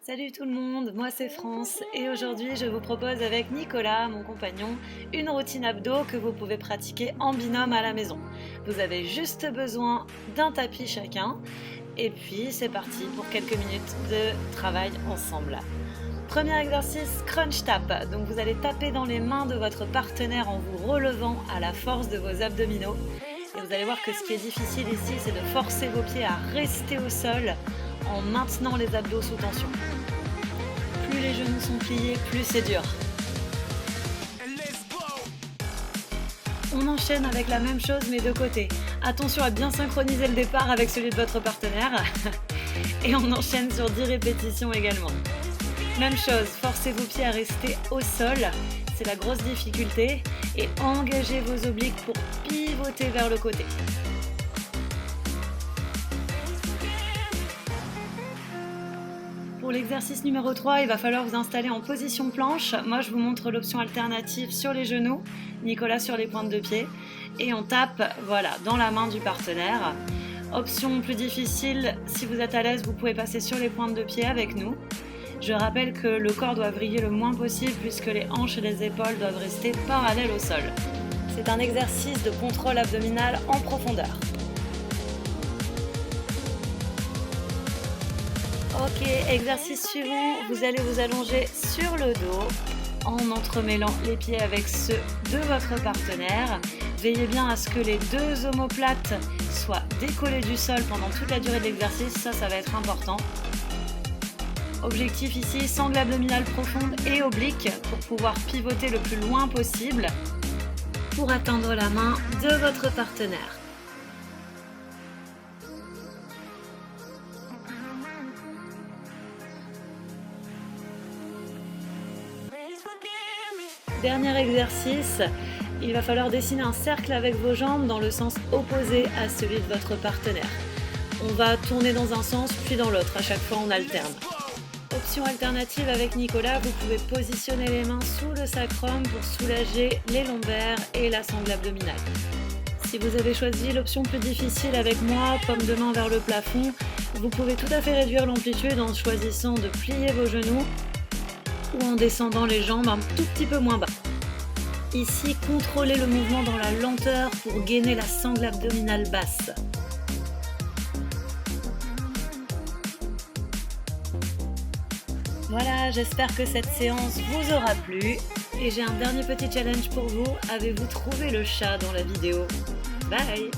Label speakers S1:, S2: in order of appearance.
S1: Salut tout le monde, moi c'est France et aujourd'hui je vous propose avec Nicolas, mon compagnon, une routine abdos que vous pouvez pratiquer en binôme à la maison. Vous avez juste besoin d'un tapis chacun et puis c'est parti pour quelques minutes de travail ensemble. Premier exercice, crunch tap. Donc vous allez taper dans les mains de votre partenaire en vous relevant à la force de vos abdominaux. Et vous allez voir que ce qui est difficile ici, c'est de forcer vos pieds à rester au sol en maintenant les abdos sous tension. Plus les genoux sont pliés, plus c'est dur. On enchaîne avec la même chose mais de côté. Attention à bien synchroniser le départ avec celui de votre partenaire. Et on enchaîne sur 10 répétitions également. Même chose, forcez vos pieds à rester au sol, c'est la grosse difficulté, et engagez vos obliques pour pivoter vers le côté. Pour l'exercice numéro 3, il va falloir vous installer en position planche. Moi, je vous montre l'option alternative sur les genoux, Nicolas sur les pointes de pied, et on tape, voilà, dans la main du partenaire. Option plus difficile, si vous êtes à l'aise, vous pouvez passer sur les pointes de pied avec nous. Je rappelle que le corps doit vriller le moins possible puisque les hanches et les épaules doivent rester parallèles au sol. C'est un exercice de contrôle abdominal en profondeur. Ok, exercice suivant, vous allez vous allonger sur le dos en entremêlant les pieds avec ceux de votre partenaire. Veillez bien à ce que les deux omoplates soient décollées du sol pendant toute la durée de l'exercice, ça va être important. Objectif ici, sangle abdominale profonde et oblique pour pouvoir pivoter le plus loin possible pour atteindre la main de votre partenaire. Dernier exercice, il va falloir dessiner un cercle avec vos jambes dans le sens opposé à celui de votre partenaire. On va tourner dans un sens puis dans l'autre, à chaque fois on alterne. Option alternative avec Nicolas, vous pouvez positionner les mains sous le sacrum pour soulager les lombaires et la sangle abdominale. Si vous avez choisi l'option plus difficile avec moi, paume de main vers le plafond, vous pouvez tout à fait réduire l'amplitude en choisissant de plier vos genoux ou en descendant les jambes un tout petit peu moins bas. Ici, contrôlez le mouvement dans la lenteur pour gainer la sangle abdominale basse. Voilà, j'espère que cette séance vous aura plu. Et j'ai un dernier petit challenge pour vous. Avez-vous trouvé le chat dans la vidéo? Bye!